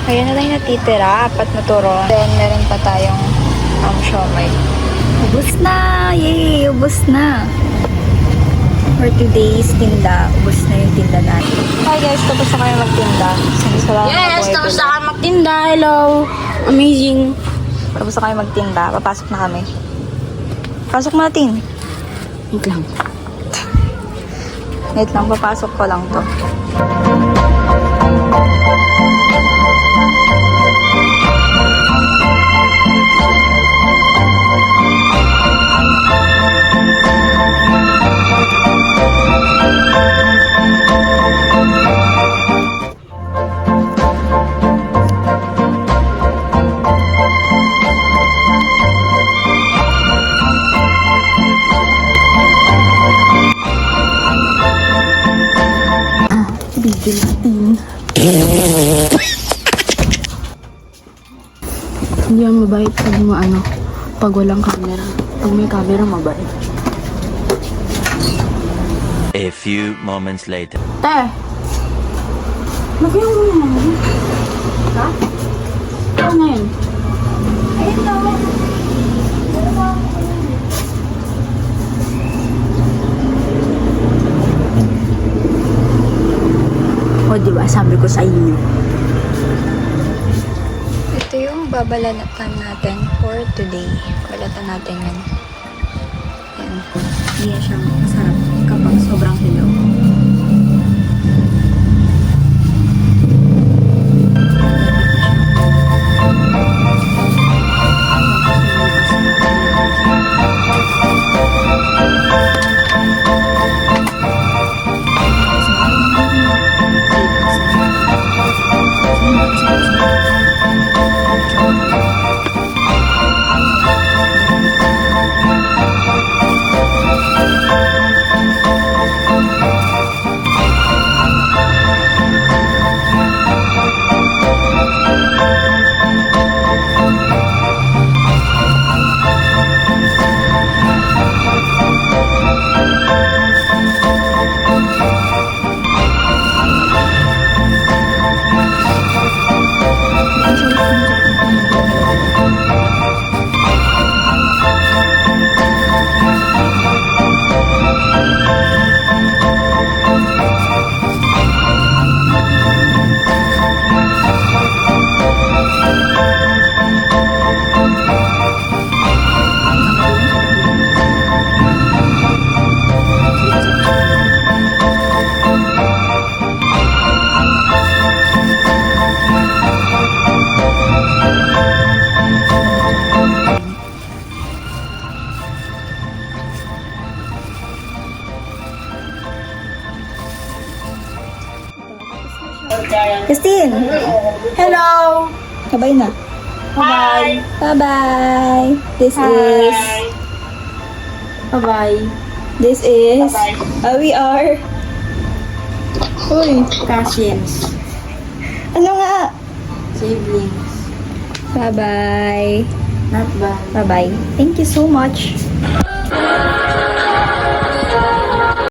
Ayan na lang natitira, 4 na turon. Then, meron pa tayong siomay. Ubus na! Yay! Ubus na! For today's tinda, ubus na yung tinda natin. Hi guys, tapos na kayo magtinda. Yes, tapos na kayo magtinda. Hello! Amazing! Tapos na kayo magtinda, papasok na kami. Pasok natin. Wait lang. Wait lang, papasok ko lang to. Hindi yan mabait pag pag walang camera. Pag may camera, mabait. A few moments later. Te! Lagyan mo naman. Ha? Ano na yun? Ayun na. O diba, sabi ko sa inyo. Ito yung babalatan natin for today. Balatan natin yan. Yan. Hindi yan siya masarap kapag sobrang hilaw. Christine! Hello! Sabay na. Hi! Bye-bye! This Bye-bye. is... we are... Uy! Cousins. Ano nga? Siblings. Bye-bye! Not bad. Bye-bye! Thank you so much!